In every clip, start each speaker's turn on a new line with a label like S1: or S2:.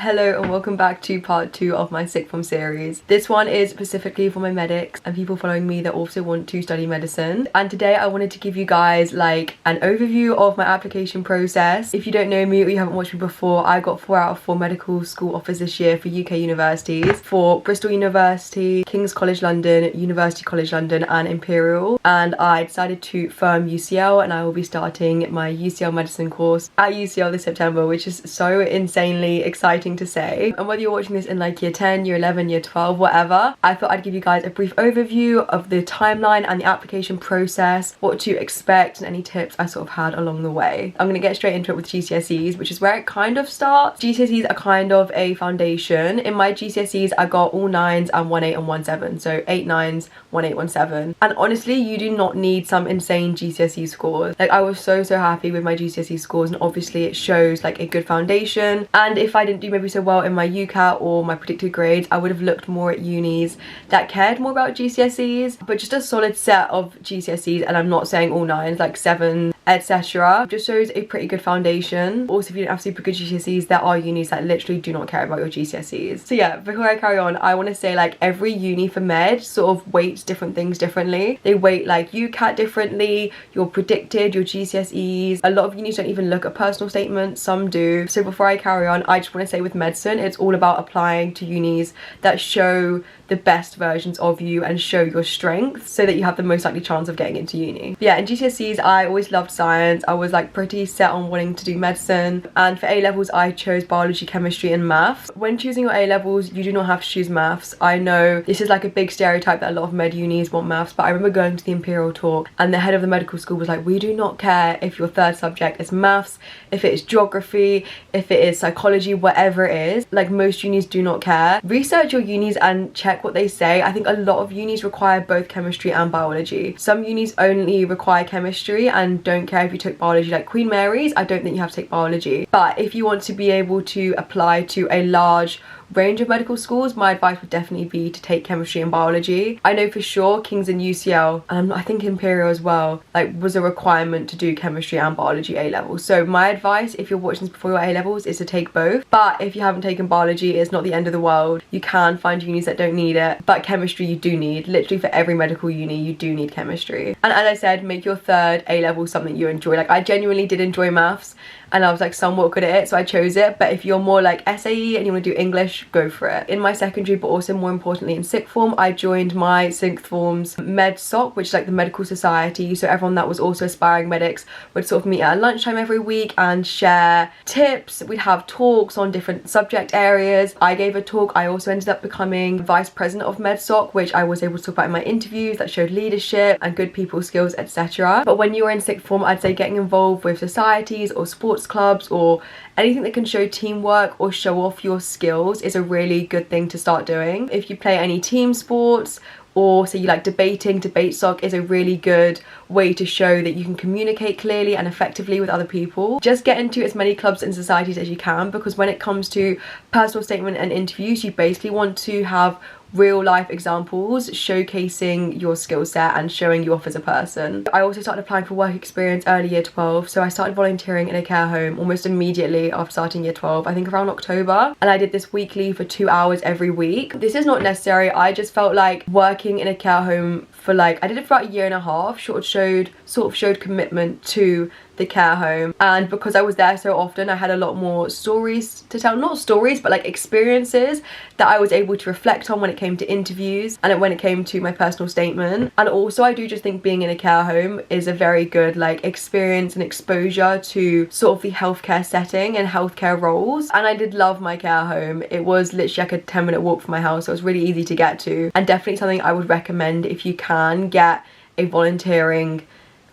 S1: Hello and welcome back to part 2 of my sixth form series. This one is specifically for my medics and people following me that also want to study medicine. And today I wanted to give you guys like an overview of my application process. If you don't know me or you haven't watched me before, I got 4 out of 4 medical school offers this year for UK universities, for Bristol University, King's College London, University College London and Imperial. And I decided to firm UCL and I will be starting my UCL medicine course at UCL this September, which is so insanely exciting to say. And whether you're watching this in like year 10, year 11, year 12, whatever, I thought I'd give you guys a brief overview of the timeline and the application process, what to expect and any tips I sort of had along the way. I'm gonna get straight into it with GCSEs, which is where it kind of starts. GCSEs are kind of a foundation. In my GCSEs, I got all 9s and 1 8 and 1 7. So 8 9s, 1 8, 1 7. And honestly, you do not need some insane GCSE scores. Like I was so happy with my GCSE scores, and obviously it shows like a good foundation. And if I didn't do maybe so well in my UCAT or my predicted grades, I would have looked more at unis that cared more about GCSEs. But just a solid set of GCSEs, and I'm not saying all 9s, like 7, etc., just shows a pretty good foundation. Also, if you don't have super good GCSEs, there are unis that literally do not care about your GCSEs. So yeah, before I carry on, I want to say like every uni for med sort of weights different things differently. They weight like UCAT differently, your predicted, your GCSEs. A lot of unis don't even look at personal statements, some do. So before I carry on, I just want to say with medicine, it's all about applying to unis that show the best versions of you and show your strengths so that you have the most likely chance of getting into uni. But yeah, in GCSEs, I always loved science. I was like pretty set on wanting to do medicine, and for A-levels I chose biology, chemistry and maths. When choosing your A-levels, you do not have to choose maths. I know this is like a big stereotype that a lot of med unis want maths, but I remember going to the Imperial talk and the head of the medical school was like, we do not care if your third subject is maths, if it is geography, if it is psychology, whatever it is. Like most unis do not care. Research your unis and check what they say. I think a lot of unis require both chemistry and biology. Some unis only require chemistry and don't care if you took biology, like Queen Mary's. I don't think you have to take biology. But if you want to be able to apply to a large range of medical schools, my advice would definitely be to take chemistry and biology. I know for sure King's and UCL, and I think Imperial as well, like was a requirement to do chemistry and biology A-levels. So my advice, if you're watching this before your A-levels, is to take both. But if you haven't taken biology, it's not the end of the world. You can find unis that don't need it, but chemistry you do need. Literally for every medical uni, you do need chemistry. And as I said, make your third A-level something you enjoy. Like I genuinely did enjoy maths, and I was like somewhat good at it, so I chose it. But if you're more like SAE and you want to do English, go for it. In my secondary, but also more importantly in sixth form, I joined my sixth form's med soc, which is like the medical society. So everyone that was also aspiring medics would sort of meet at lunchtime every week and share tips. We'd have talks on different subject areas. I gave a talk. I also ended up becoming vice president of med soc, which I was able to talk about in my interviews that showed leadership and good people skills, etc. But when you were in sixth form, I'd say getting involved with societies or sports clubs or anything that can show teamwork or show off your skills is a really good thing to start doing. If you play any team sports, or say you like debating, debate soc is a really good way to show that you can communicate clearly and effectively with other people. Just get into as many clubs and societies as you can, because when it comes to personal statement and interviews, you basically want to have real life examples showcasing your skill set and showing you off as a person. I also started applying for work experience early year 12, so I started volunteering in a care home almost immediately after starting year 12, I think around October, and I did this weekly for 2 hours every week. This is not necessary. I just felt like working in a care home for like, I did it for about 1.5 years, sort of showed commitment to the care home, and because I was there so often, I had a lot more stories to tell. Not stories, but like experiences that I was able to reflect on when it came to interviews and when it came to my personal statement. And also I do just think being in a care home is a very good like experience and exposure to sort of the healthcare setting and healthcare roles. And I did love my care home. It was literally like a 10-minute walk from my house, so it was really easy to get to, and definitely something I would recommend if you can get a volunteering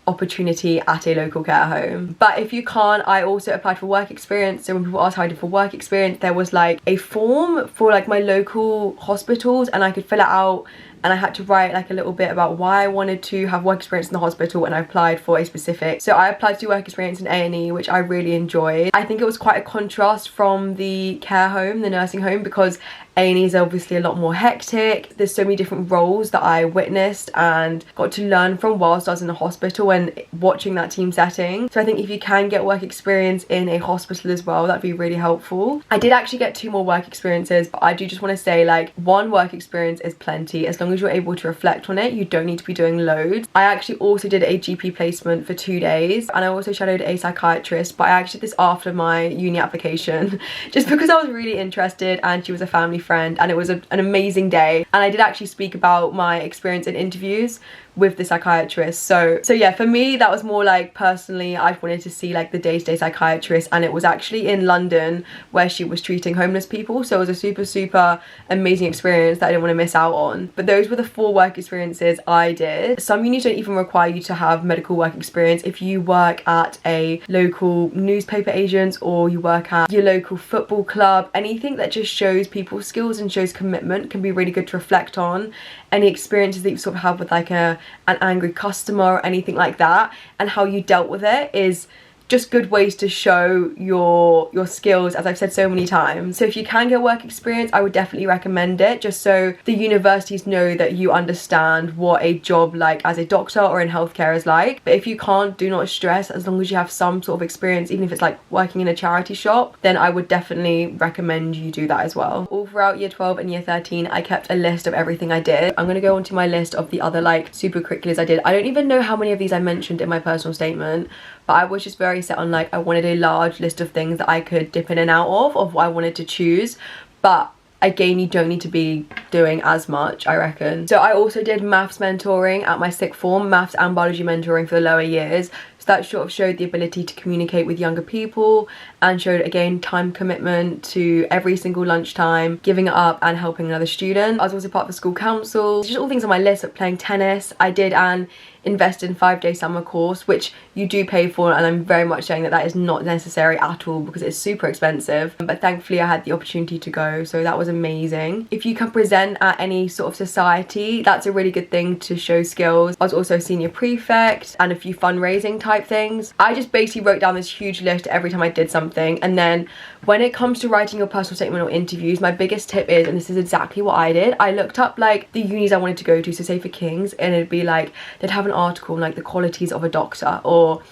S1: opportunity at a local care home. But if you can't, I also applied for work experience. So when people asked how I did for work experience, there was like a form for like my local hospitals and I could fill it out and I had to write like a little bit about why I wanted to have work experience in the hospital, and I applied for a specific. So I applied to do work experience in A&E, which I really enjoyed. I think it was quite a contrast from the care home, the nursing home, because A&E is obviously a lot more hectic. There's so many different roles that I witnessed and got to learn from whilst I was in the hospital and watching that team setting. So I think if you can get work experience in a hospital as well, that'd be really helpful. I did actually get 2 more work experiences, but I do just want to say, like, 1 work experience is plenty. As long as you're able to reflect on it, you don't need to be doing loads. I actually also did a GP placement for 2 days, and I also shadowed a psychiatrist, but I actually did this after my uni application just because I was really interested, and she was a family friend, and it was an amazing day. And I did actually speak about my experience in interviews with the psychiatrist. So yeah, for me that was more like, personally, I wanted to see like the day-to-day psychiatrist, and it was actually in London where she was treating homeless people. So it was a super amazing experience that I didn't want to miss out on. But those were the 4 work experiences I did. Some unis don't even require you to have medical work experience. If you work at a local newspaper agent, or you work at your local football club, anything that just shows people skills and shows commitment can be really good to reflect on. Any experiences that you sort of have with like an angry customer or anything like that, and how you dealt with it, is just good ways to show your skills, as I've said so many times. So if you can get work experience, I would definitely recommend it, just so the universities know that you understand what a job like as a doctor or in healthcare is like. But if you can't, do not stress. As long as you have some sort of experience, even if it's like working in a charity shop, then I would definitely recommend you do that as well. All throughout year 12 and year 13, I kept a list of everything I did. I'm gonna go onto my list of the other like supercurriculars I did. I don't even know how many of these I mentioned in my personal statement, but I was just very set on, like, I wanted a large list of things that I could dip in and out of what I wanted to choose. But again, you don't need to be doing as much, I reckon. So I also did maths mentoring at my sixth form, maths and biology mentoring for the lower years. So that sort of showed the ability to communicate with younger people, and showed, again, time commitment to every single lunchtime, giving it up and helping another student. I was also part of the school council. Just all things on my list, like playing tennis. I did an invest in 5-day summer course, which you do pay for, and I'm very much saying that that is not necessary at all because it's super expensive, but thankfully I had the opportunity to go, so that was amazing. If you can present at any sort of society, that's a really good thing to show skills. I was also senior prefect and a few fundraising type things. I just basically wrote down this huge list every time I did something. And then when it comes to writing your personal statement or interviews, my biggest tip is, and this is exactly what I did, I looked up like the unis I wanted to go to. So say for King's, and it'd be like, they'd have an article on like the qualities of a doctor, or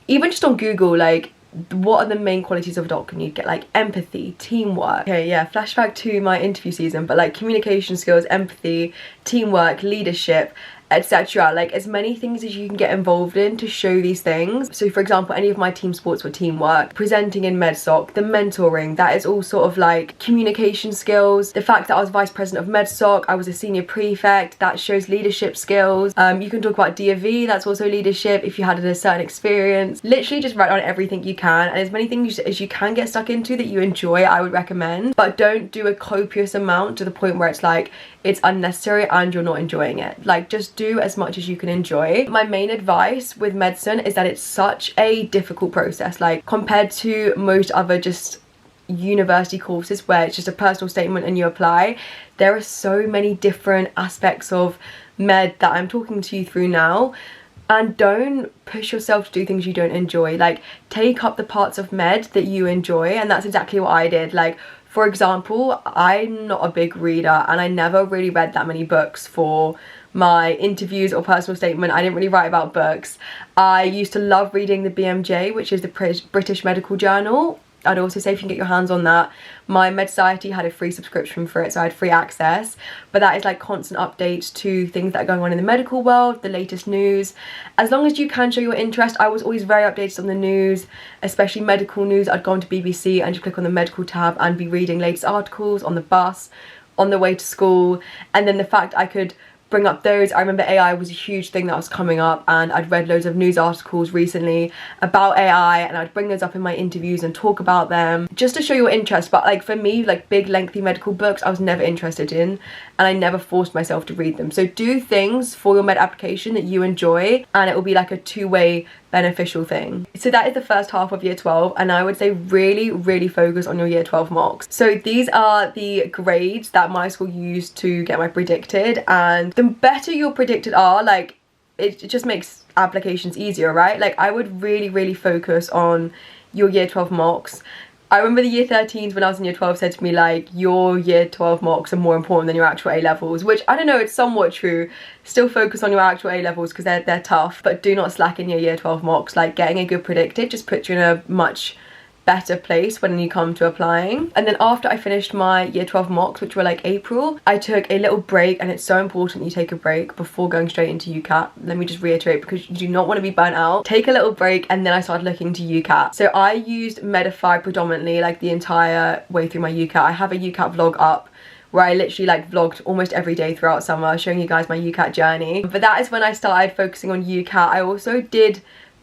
S1: even just on Google, like, what are the main qualities of a doctor? And you'd get like empathy, teamwork. Okay, yeah, flashback to my interview season, but like communication skills, empathy, teamwork, leadership, etc. Like as many things as you can get involved in to show these things. So for example, any of my team sports were teamwork, presenting in medsoc, the mentoring, that is all sort of like communication skills. The fact that I was vice president of medsoc, I was a senior prefect, that shows leadership skills. You can talk about D.A.V., that's also leadership if you had a certain experience. Literally just write down everything you can, and as many things as you can get stuck into that you enjoy, I would recommend. But don't do a copious amount to the point where it's like it's unnecessary and you're not enjoying it. Like, just do as much as you can enjoy. My main advice with medicine is that it's such a difficult process, like compared to most other just university courses where it's just a personal statement and you apply. There are so many different aspects of med that I'm talking to you through now, and don't push yourself to do things you don't enjoy. Like, take up the parts of med that you enjoy, and that's exactly what I did. Like, for example, I'm not a big reader, and I never really read that many books for my interviews or personal statement. I didn't really write about books. I used to love reading the BMJ, which is the British Medical Journal. I'd also say if you can get your hands on that. My Med Society had a free subscription for it, so I had free access. But that is like constant updates to things that are going on in the medical world, the latest news. As long as you can show your interest, I was always very updated on the news, especially medical news. I'd go on to BBC and just click on the medical tab and be reading latest articles on the bus, on the way to school. And then the fact I could bring up those. I remember AI was a huge thing that was coming up, and I'd read loads of news articles recently about AI, and I'd bring those up in my interviews and talk about them just to show your interest. But like for me, like big lengthy medical books I was never interested in, and I never forced myself to read them. So do things for your med application that you enjoy, and it will be like a two-way beneficial thing. So that is the first half of year 12, and I would say really focus on your year 12 mocks. So these are the grades that my school used to get my predicted, and the better your predicted are, like, it just makes applications easier, right? Like, I would really focus on your year 12 mocks. I remember the year 13s when I was in year 12 said to me, like, your year 12 mocks are more important than your actual A-levels, which I don't know, it's somewhat true. Still focus on your actual A-levels because they're tough, but do not slack in your year 12 mocks. Like, getting a good predicted just puts you in a much better place when you come to applying. And then after I finished my year 12 mocks, which were like April, I took a little break, and it's so important you take a break before going straight into UCAT. Let me just reiterate, because you do not want to be burnt out. Take a little break, and then I started looking to UCAT. So I used Medify predominantly, like, the entire way through my UCAT. I have a UCAT vlog up where I literally like vlogged almost every day throughout summer, showing you guys my UCAT journey. But that is when I started focusing on UCAT. I also did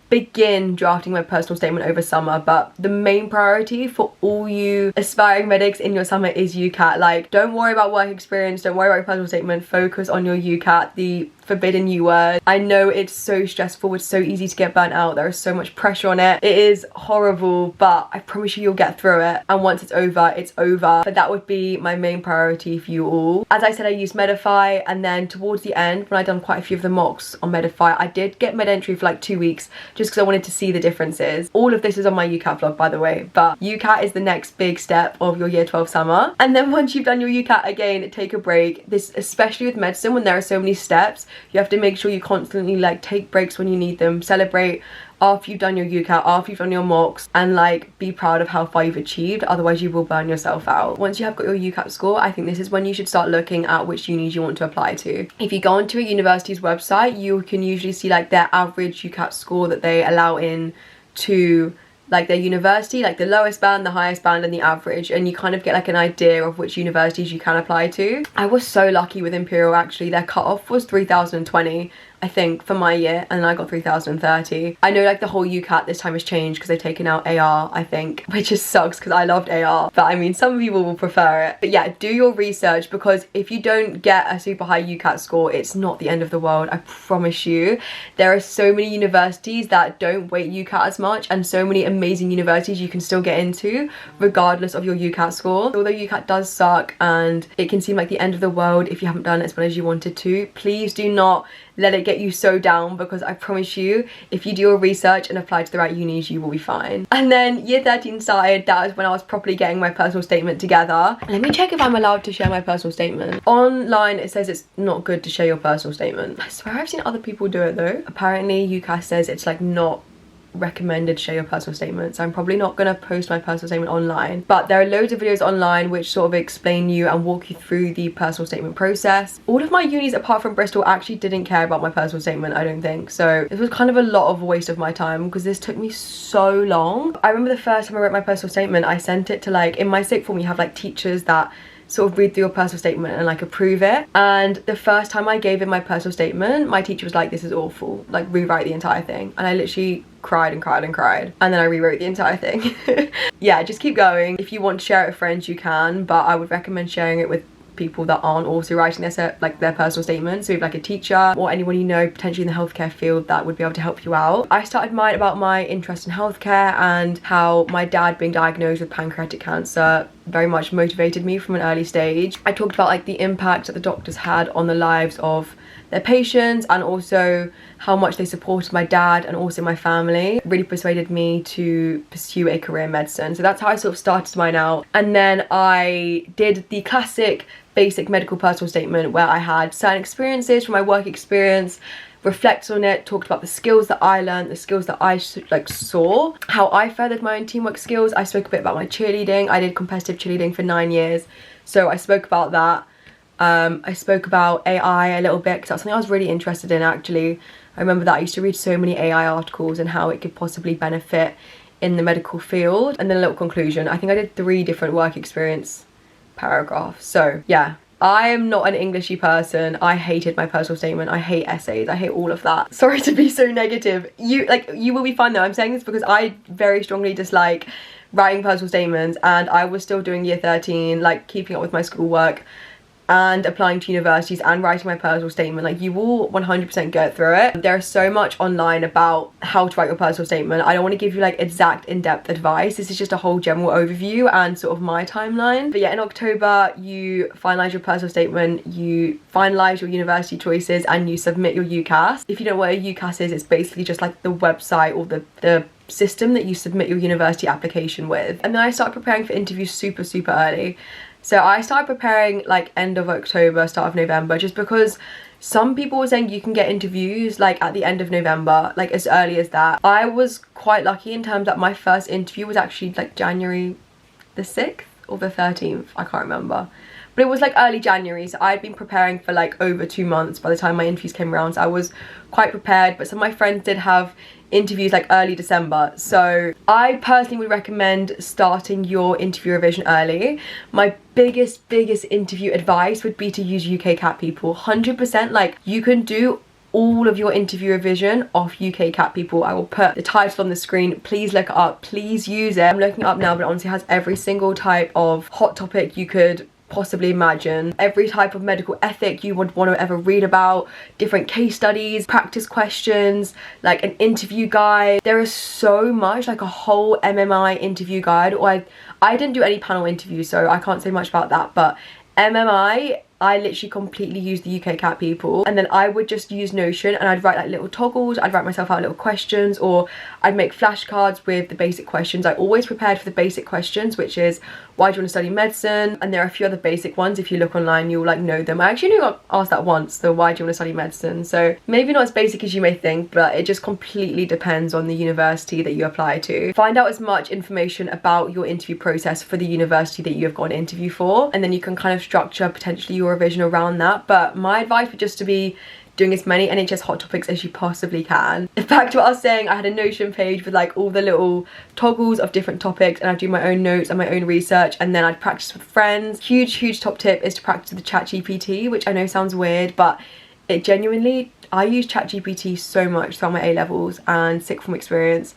S1: begin drafting my personal statement over summer, but the main priority for all you aspiring medics in your summer is UCAT. Like, don't worry about work experience, don't worry about your personal statement, focus on your UCAT, the forbidden U word. I know it's so stressful, it's so easy to get burnt out, there is so much pressure on it. It is horrible, but I promise you, you'll get through it, and once it's over, it's over. But that would be my main priority for you all. As I said, I used Medify, and then towards the end, when I'd done quite a few of the mocks on Medify, I did get med entry for like 2 weeks, just because I wanted to see the differences. All of this is on my UCAT vlog, by the way, but UCAT is the next big step of your year 12 summer. And then once you've done your UCAT, again, take a break. This, especially with medicine, when there are so many steps, you have to make sure you constantly like take breaks when you need them, celebrate after you've done your UCAT, after you've done your mocks, and like be proud of how far you've achieved, otherwise you will burn yourself out. Once you have got your UCAT score, I think this is when you should start looking at which unis you want to apply to. If you go onto a university's website, you can usually see like their average UCAT score that they allow in to like their university, like the lowest band, the highest band, and the average, and you kind of get like an idea of which universities you can apply to. I was so lucky with Imperial, actually. Their cutoff was 3020, I think, for my year, and I got 3030. I know like the whole UCAT this time has changed because they've taken out AR, I think, which just sucks because I loved AR, but I mean, some people will prefer it. But yeah, do your research, because if you don't get a super high UCAT score, it's not the end of the world, I promise you. There are so many universities that don't weight UCAT as much, and so many amazing universities you can still get into regardless of your UCAT score. Although UCAT does suck and it can seem like the end of the world if you haven't done it as well as you wanted to, please do not let it get you so down, because I promise you, if you do your research and apply to the right unis, you will be fine. And then year 13 started. That was when I was properly getting my personal statement together. Let me check if I'm allowed to share my personal statement. Online it says it's not good to share your personal statement. I swear I've seen other people do it though. Apparently UCAS says it's like not recommended to share your personal statement, so I'm probably not gonna post my personal statement online, but there are loads of videos online which sort of explain you and walk you through the personal statement process. All of my unis apart from Bristol actually didn't care about my personal statement, I don't think, so this was kind of a lot of waste of my time because this took me so long. I remember the first time I wrote my personal statement, I sent it to like, in my sixth form you have like teachers that sort of read through your personal statement and like approve it, and the first time I gave in my personal statement, my teacher was like, this is awful, like rewrite the entire thing, and I literally cried and cried and cried, and then I rewrote the entire thing. Yeah, just keep going. If you want to share it with friends, you can, but I would recommend sharing it with people that aren't also writing their personal statement. So if like a teacher or anyone you know potentially in the healthcare field that would be able to help you out. I started mine about my interest in healthcare and how my dad being diagnosed with pancreatic cancer very much motivated me from an early stage. I talked about like the impact that the doctors had on the lives of their patients, and also how much they supported my dad and also my family. It really persuaded me to pursue a career in medicine. So that's how I sort of started mine out. And then I did the classic basic medical personal statement where I had certain experiences from my work experience, reflected on it, talked about the skills that I learned, the skills that I like saw, how I furthered my own teamwork skills. I spoke a bit about my cheerleading. I did competitive cheerleading for 9 years, so I spoke about that. I spoke about AI a little bit because that's something I was really interested in actually. I remember that I used to read so many AI articles and how it could possibly benefit in the medical field. And then a little conclusion. I think I did 3 different work experience paragraphs. So yeah, I am not an Englishy person. I hated my personal statement. I hate essays. I hate all of that. Sorry to be so negative. You will be fine though. I'm saying this because I very strongly dislike writing personal statements, and I was still doing year 13, like keeping up with my schoolwork. and applying to universities and writing my personal statement. Like, you will 100% get through it. There is so much online about how to write your personal statement. I don't want to give you like exact in-depth advice. This is just a whole general overview and sort of my timeline. But yeah, in October you finalize your personal statement, you finalize your university choices, and you submit your UCAS. If you don't know what a UCAS is, it's basically just like the website or the system that you submit your university application with. And then I started preparing for interviews super early. So I started preparing like end of October, start of November, just because some people were saying you can get interviews like at the end of November, like as early as that. I was quite lucky in terms that my first interview was actually like January the 6th or the 13th, I can't remember. But it was like early January, so I'd been preparing for like over 2 months by the time my interviews came around, so I was quite prepared. But some of my friends did have interviews like early December, so I personally would recommend starting your interview revision early. My biggest interview advice would be to use UCAT people. 100%, like, you can do all of your interview revision off UCAT people. I will put the title on the screen. Please look it up, please use it. I'm looking it up now, but it honestly has every single type of hot topic you could possibly imagine, every type of medical ethic you would want to ever read about, different case studies, practice questions, like an interview guide. There is so much, like a whole MMI interview guide. Or I didn't do any panel interviews, so I can't say much about that, but MMI, I literally completely used the UCAT people, and then I would just use Notion and I'd write like little toggles, I'd write myself out little questions, or I'd make flashcards with the basic questions. I always prepared for the basic questions, which is, why do you want to study medicine? And there are a few other basic ones. If you look online, you'll like know them. I actually only got asked that once, the why do you want to study medicine? So maybe not as basic as you may think, but it just completely depends on the university that you apply to. Find out as much information about your interview process for the university that you have got an interview for, and then you can kind of structure potentially your revision around that. But my advice would just to be doing as many NHS hot topics as you possibly can. Back to what I was saying, I had a Notion page with like all the little toggles of different topics, and I'd do my own notes and my own research, and then I'd practice with friends. Huge top tip is to practice with ChatGPT, which I know sounds weird, but it genuinely, I use ChatGPT so much throughout my A-levels and sick from experience.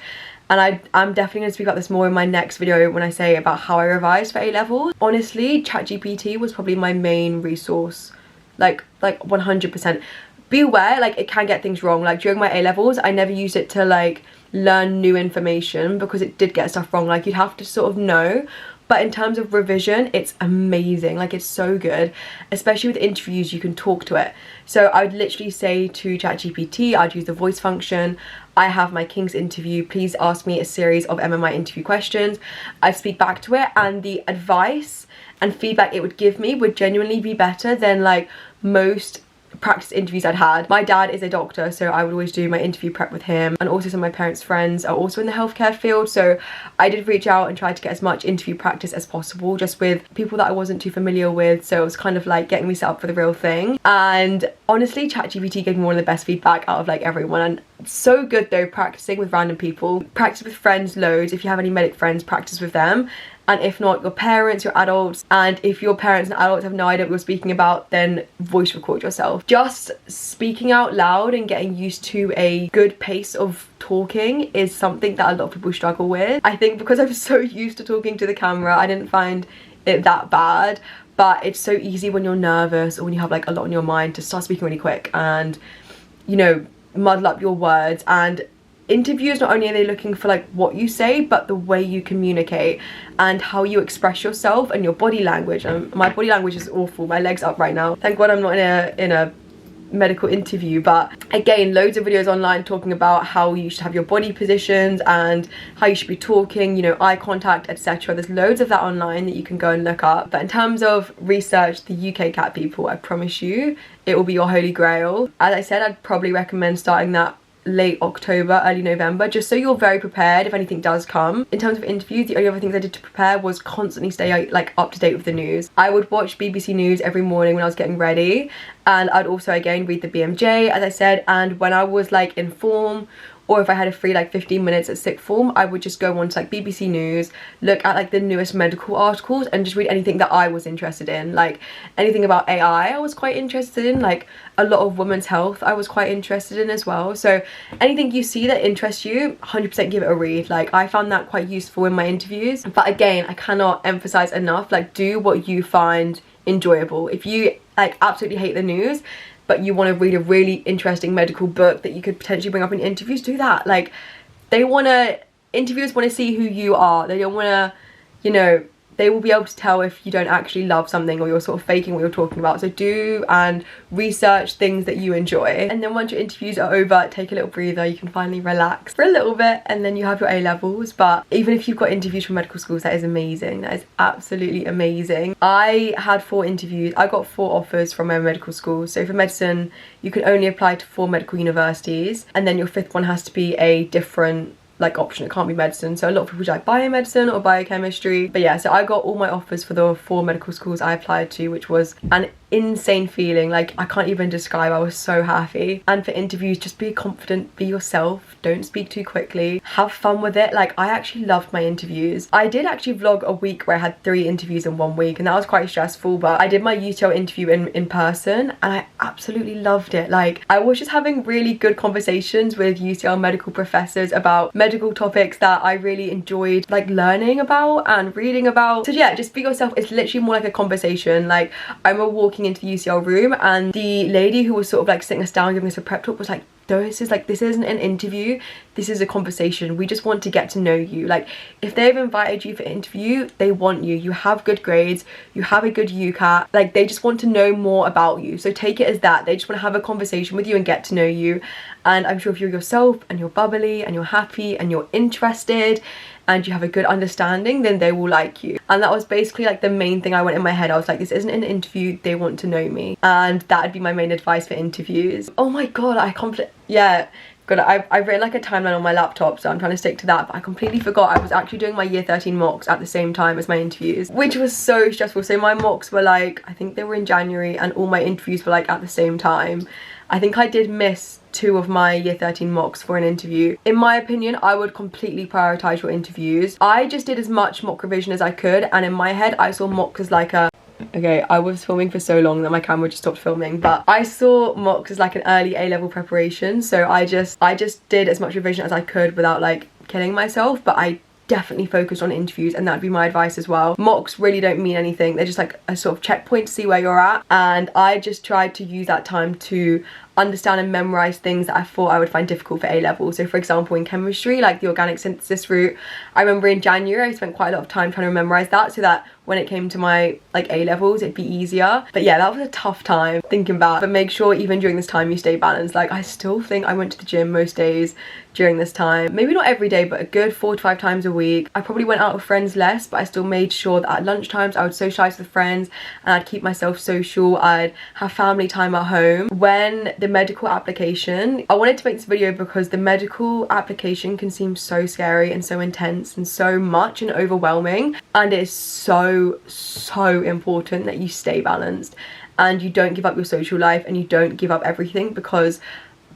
S1: And I'm definitely going to speak about this more in my next video when I say about how I revised for A-levels. Honestly, ChatGPT was probably my main resource, like 100%. Be aware, like, it can get things wrong. Like, during my A-levels, I never used it to like learn new information because it did get stuff wrong. Like, you'd have to sort of know. But in terms of revision, it's amazing. Like, it's so good. Especially with interviews, you can talk to it. So I would literally say to ChatGPT, I'd use the voice function. I have my King's interview. Please ask me a series of MMI interview questions. I'd speak back to it, and the advice and feedback it would give me would genuinely be better than like most practice interviews I'd had. My dad is a doctor, so I would always do my interview prep with him, and also some of my parents' friends are also in the healthcare field, so I did reach out and try to get as much interview practice as possible just with people that I wasn't too familiar with. So it was kind of like getting me set up for the real thing. And honestly, ChatGPT gave me one of the best feedback out of like everyone. And it's so good though, practicing with random people. Practice with friends loads. If you have any medic friends, practice with them. And if not, your parents, your adults. And if your parents and adults have no idea what you're speaking about, then voice record yourself. Just speaking out loud and getting used to a good pace of talking is something that a lot of people struggle with. I think because I'm so used to talking to the camera, I didn't find it that bad. But it's so easy when you're nervous or when you have like a lot on your mind to start speaking really quick and, you know, muddle up your words. And interviews, not only are they looking for like what you say, but the way you communicate and how you express yourself and your body language. My body language is awful. My leg's up right now. Thank God I'm not in a medical interview. But again, loads of videos online talking about how you should have your body positions and how you should be talking, you know, eye contact, etc. There's loads of that online that you can go and look up. But in terms of research, the UCAT people, I promise you it will be your holy grail. As I said, I'd probably recommend starting that late October, early November, just so you're very prepared if anything does come. In terms of interviews, the only other things I did to prepare was constantly stay like up to date with the news. I would watch BBC News every morning when I was getting ready, and I'd also again read the BMJ, as I said. And when I was like in form, or if I had a free like 15 minutes at sick form, I would just go on to like BBC News, look at like the newest medical articles, and just read anything that I was interested in. Like anything about AI I was quite interested in, like a lot of women's health I was quite interested in as well. So anything you see that interests you, 100% give it a read. Like I found that quite useful in my interviews. But again, I cannot emphasize enough, like do what you find enjoyable. If you like absolutely hate the news, but you want to read a really interesting medical book that you could potentially bring up in interviews, do that. Like, interviewers want to see who you are. They don't want to, you know, they will be able to tell if you don't actually love something or you're sort of faking what you're talking about. So do and research things that you enjoy. And then once your interviews are over, take a little breather. You can finally relax for a little bit, and then you have your A-levels. But even if you've got interviews from medical schools, that is amazing. That is absolutely amazing. I had 4 interviews. I got 4 offers from my medical school. So for medicine, you can only apply to 4 medical universities, and then your 5th one has to be a different like option. It can't be medicine. So a lot of people do like biomedicine or biochemistry. But yeah, so I got all my offers for the 4 medical schools I applied to, which was an insane feeling. Like, I can't even describe. I was so happy. And for interviews, just be confident, be yourself, don't speak too quickly, have fun with it. Like, I actually loved my interviews. I did actually vlog a week where I had 3 interviews in 1 week, and that was quite stressful, but I did my UCAT interview in person and I absolutely loved it. Like, I was just having really good conversations with UCL medical professors about medical topics that I really enjoyed like learning about and reading about. So yeah, just be yourself. It's literally more like a conversation. Like, I remember walking into the UCL room and the lady who was sort of like sitting us down giving us a prep talk was like, this isn't an interview, this is a conversation. We just want to get to know you. Like, if they've invited you for an interview, they want you. You have good grades, you have a good UCAT. Like, they just want to know more about you. So take it as that. They just want to have a conversation with you and get to know you. And I'm sure if you're yourself and you're bubbly and you're happy and you're interested and you have a good understanding, then they will like you. And that was basically like the main thing I went in my head. I was like, this isn't an interview, they want to know me. And that would be my main advice for interviews. Oh my god, I've written like a timeline on my laptop, so I'm trying to stick to that, but I completely forgot I was actually doing my year 13 mocks at the same time as my interviews, which was so stressful. So my mocks were like, I think they were in January, and all my interviews were like at the same time. I think I did miss 2 of my year 13 mocks for an interview. In my opinion, I would completely prioritize your interviews. I just did as much mock revision as I could, and in my head I saw mocks as like a okay, I was filming for so long that my camera just stopped filming, but I saw mocks as like an early A-level preparation. So I just did as much revision as I could without like killing myself, but I definitely focused on interviews, and that'd be my advice as well. Mocks really don't mean anything. They're just like a sort of checkpoint to see where you're at, and I just tried to use that time to understand and memorize things that I thought I would find difficult for A-level. So for example, in chemistry, like the organic synthesis route, I remember in January I spent quite a lot of time trying to memorize that so that when it came to my like A-levels it'd be easier. But yeah, that was a tough time thinking back. But make sure even during this time you stay balanced. Like, I still think I went to the gym most days during this time. Maybe not every day, but a good 4 to 5 times a week. I probably went out with friends less, but I still made sure that at lunchtimes I would socialize with friends and I'd keep myself social. I'd have family time at home. When the medical application, I wanted to make this video because the medical application can seem so scary and so intense and so much and overwhelming, and it is so important that you stay balanced and you don't give up your social life and you don't give up everything, because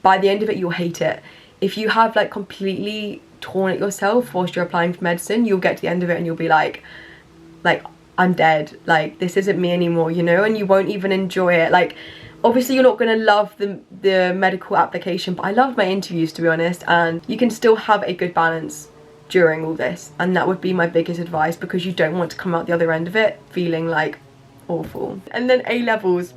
S1: by the end of it you'll hate it. If you have like completely torn it yourself whilst you're applying for medicine, you'll get to the end of it and you'll be like I'm dead, like this isn't me anymore, you know, and you won't even enjoy it. Like, obviously you're not going to love the medical application, but I loved my interviews, to be honest, and you can still have a good balance during all this, and that would be my biggest advice, because you don't want to come out the other end of it feeling like awful. And then A-levels,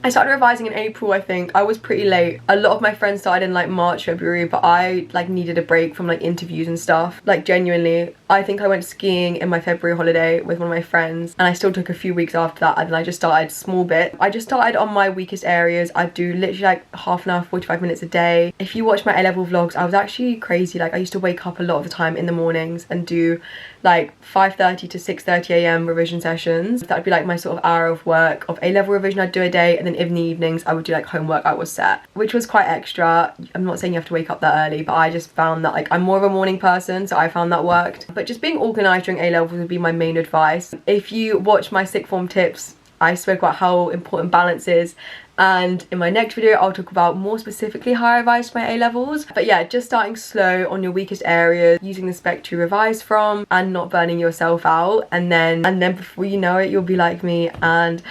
S1: I started revising in April, I think. I was pretty late. A lot of my friends started in like March, February, but I like needed a break from like interviews and stuff. Like, genuinely, I think I went skiing in my February holiday with one of my friends, and I still took a few weeks after that, and then I just started small bit. I just started on my weakest areas. I do literally like half an hour, 45 minutes a day. If you watch my A-level vlogs, I was actually crazy. Like, I used to wake up a lot of the time in the mornings and do like 5:30 to 6:30 a.m. revision sessions. That would be like my sort of hour of work of A-level revision I'd do a day, and then in the evenings I would do like homework I was set, which was quite extra. I'm not saying you have to wake up that early, but I just found that like I'm more of a morning person, so I found that worked. But just being organised during A-levels would be my main advice. If you watch my sixth form tips, I spoke about how important balance is, and in my next video I'll talk about more specifically how I revised my A-levels. But yeah, just starting slow on your weakest areas, using the spec to revise from and not burning yourself out, and then before you know it you'll be like me. And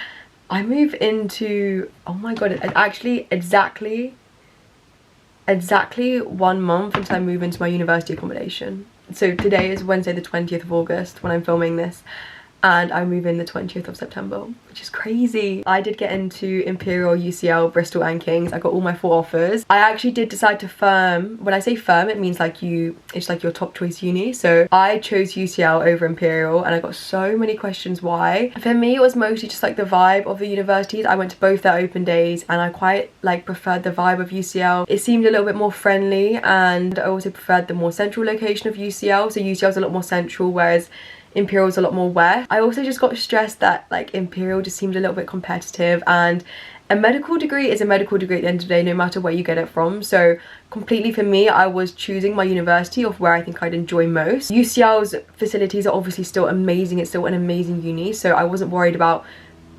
S1: I move into, oh my god, it's actually exactly 1 month until I move into my university accommodation. So today is Wednesday the 20th of August when I'm filming this, and I move in the 20th of September, which is crazy. I did get into Imperial, UCL, Bristol and King's. I got all my 4 offers. I actually did decide to firm. When I say firm, it means like it's like your top choice uni. So I chose UCL over Imperial, and I got so many questions why. For me, it was mostly just like the vibe of the universities. I went to both their open days and I quite like preferred the vibe of UCL. It seemed a little bit more friendly, and I also preferred the more central location of UCL. So UCL's a lot more central, whereas Imperial's a lot more west. I also just got stressed that like Imperial just seemed a little bit competitive, and a medical degree is a medical degree at the end of the day, no matter where you get it from. So completely for me, I was choosing my university of where I think I'd enjoy most. UCL's facilities are obviously still amazing. It's still an amazing uni, so I wasn't worried about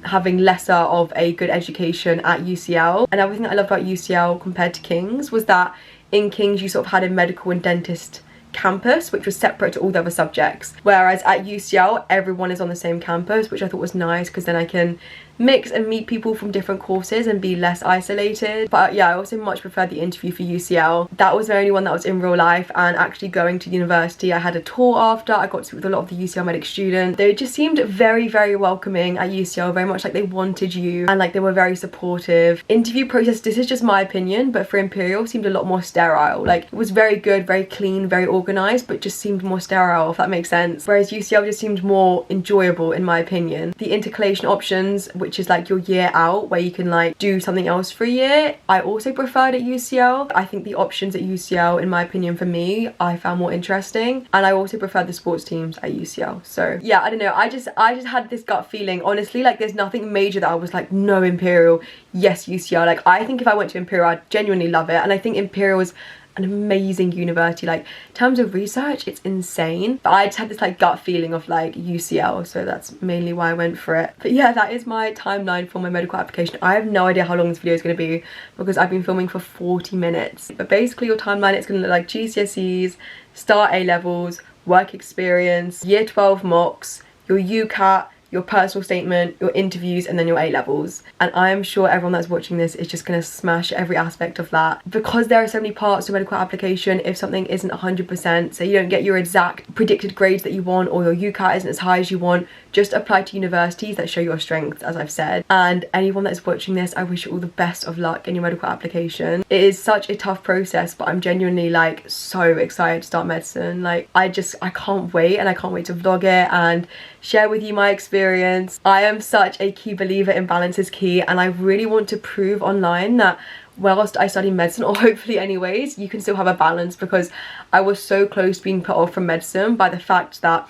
S1: having lesser of a good education at UCL. And everything I loved about UCL compared to King's was that in King's you sort of had a medical and dentist campus, which was separate to all the other subjects, whereas at UCL everyone is on the same campus, which I thought was nice because then I can mix and meet people from different courses and be less isolated. But yeah, I also much preferred the interview for UCL. That was the only one that was in real life, and actually going to university, I had a tour after. I got to speak with a lot of the UCL medic students. They just seemed very, very welcoming at UCL, very much like they wanted you, and like they were very supportive. Interview process, this is just my opinion, but for Imperial seemed a lot more sterile. Like it was very good, very clean, very organized, but just seemed more sterile, if that makes sense. Whereas UCL just seemed more enjoyable in my opinion. The intercalation options, which is like your year out where you can like do something else for a year, I also preferred at UCL. I think the options at UCL, in my opinion, for me, I found more interesting, and I also preferred the sports teams at UCL. So yeah, I don't know, I just had this gut feeling, honestly. Like there's nothing major that I was like, no Imperial, yes UCL. Like I think if I went to Imperial I'd genuinely love it, and I think Imperial is an amazing university. Like in terms of research, it's insane, but I just had this like gut feeling of like UCL, so that's mainly why I went for it. But yeah, that is my timeline for my medical application. I have no idea how long this video is going to be because I've been filming for 40 minutes, but basically your timeline, it's going to look like GCSEs, start A levels, work experience, year 12 mocks, your UCAT, your personal statement, your interviews, and then your A levels. And I am sure everyone that's watching this is just going to smash every aspect of that. Because there are so many parts to a medical application, if something isn't 100%, so you don't get your exact predicted grades that you want, or your UCAT isn't as high as you want, just apply to universities that show your strengths, as I've said. And anyone that's watching this, I wish you all the best of luck in your medical application. It is such a tough process, but I'm genuinely like so excited to start medicine. Like I can't wait, and I can't wait to vlog it and share with you my experience. I am such a key believer in balance is key, and I really want to prove online that whilst I study medicine, or hopefully anyways, you can still have a balance, because I was so close to being put off from medicine by the fact that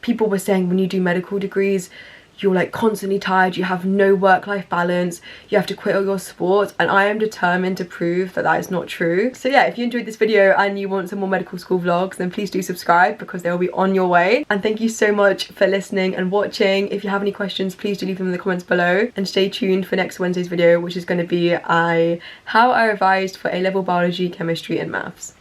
S1: people were saying when you do medical degrees you're like constantly tired, you have no work-life balance, you have to quit all your sports, and I am determined to prove that that is not true. So yeah, if you enjoyed this video and you want some more medical school vlogs, then please do subscribe because they will be on your way. And thank you so much for listening and watching. If you have any questions, please do leave them in the comments below, and stay tuned for next Wednesday's video, which is going to be how I revised for A-level biology, chemistry and maths.